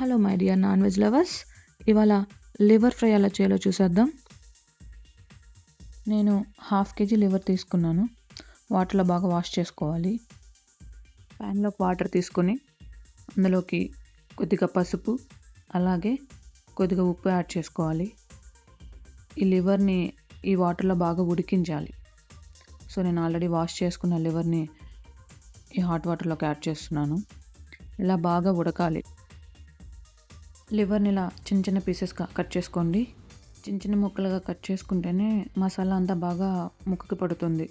Hello my dear non veg lovers. ఇవాళ liver fry ఎలా చేయాలో చూసేద్దాం. నేను 1/2 కేజీ లివర్ తీసుకున్నాను. వాటర్లో బాగా వాష్ చేసుకోవాలి. ప్యాన్లోకి వాటర్ తీసుకొని అందులోకి కొద్దిగా పసుపు అలాగే కొద్దిగా ఉప్పు యాడ్ చేసుకోవాలి. ఈ లివర్ని ఈ వాటర్లో బాగా ఉడికించాలి. సో నేను ఆల్రెడీ వాష్ చేసుకున్న లివర్ని ఈ హాట్ వాటర్లోకి యాడ్ చేస్తున్నాను. ఇలా బాగా ఉడకాలి. లివర్ని ఇలా చిన్న చిన్న పీసెస్గా కట్ చేసుకోండి. చిన్న చిన్న ముక్కలుగా కట్ చేసుకుంటేనే మసాలా అంతా బాగా ముక్కకి పడుతుంది.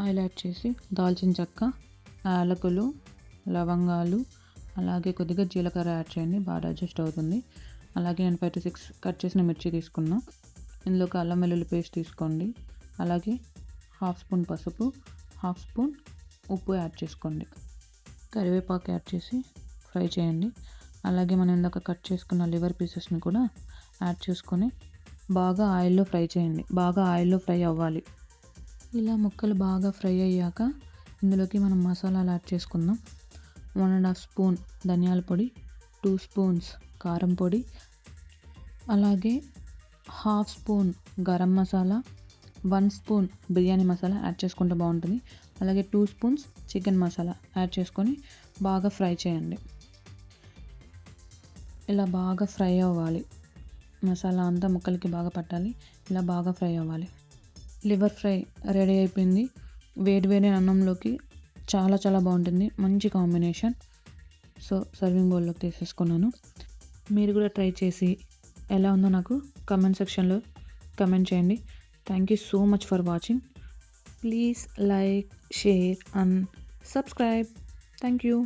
ఆయిల్ యాడ్ చేసి దాల్చిన చెక్క, యాలకులు, లవంగాలు అలాగే కొద్దిగా జీలకర్ర యాడ్ చేయండి. బాగా డైజెస్ట్ అవుతుంది. అలాగే నేను 5 to 6 కట్ చేసిన మిర్చి తీసుకున్నా. ఇందులోకి అల్లం వెల్లుల్లి పేస్ట్ తీసుకోండి. అలాగే 1/2 స్పూన్ పసుపు, 1/2 స్పూన్ ఉప్పు యాడ్ చేసుకోండి. కరివేపాకు యాడ్ చేసి ఫ్రై చేయండి. అలాగే మనం ఇందాక కట్ చేసుకున్న లివర్ పీసెస్ని కూడా యాడ్ చేసుకొని బాగా ఆయిల్లో ఫ్రై చేయండి. బాగా ఆయిల్లో ఫ్రై అవ్వాలి. ఇలా ముక్కలు బాగా ఫ్రై అయ్యాక ఇందులోకి మనం మసాలాలు యాడ్ చేసుకుందాం. 1.5 స్పూన్ ధనియాల పొడి, 2 స్పూన్స్ కారం పొడి, అలాగే 1/2 spoon garam masala, 1 spoon biryani masala add చేసుకుంటే బాగుంటుంది. అలాగే 2 స్పూన్స్ చికెన్ మసాలా యాడ్ చేసుకొని బాగా ఫ్రై చేయండి. ఇలా బాగా ఫ్రై అవ్వాలి. మసాలా అంతా ముక్కలకి బాగా పట్టాలి. ఇలా బాగా ఫ్రై అవ్వాలి. లివర్ ఫ్రై రెడీ అయిపోయింది. వేడి వేడి అన్నంలోకి చాలా చాలా బాగుంటుంది. మంచి కాంబినేషన్. సో సర్వింగ్ బౌల్లోకి తీసేసుకున్నాను. మీరు కూడా ట్రై చేసి ఎలా ఉందో నాకు కమెంట్ సెక్షన్లో కమెంట్ చేయండి. Thank you so much for watching. Please like, share and subscribe. Thank you.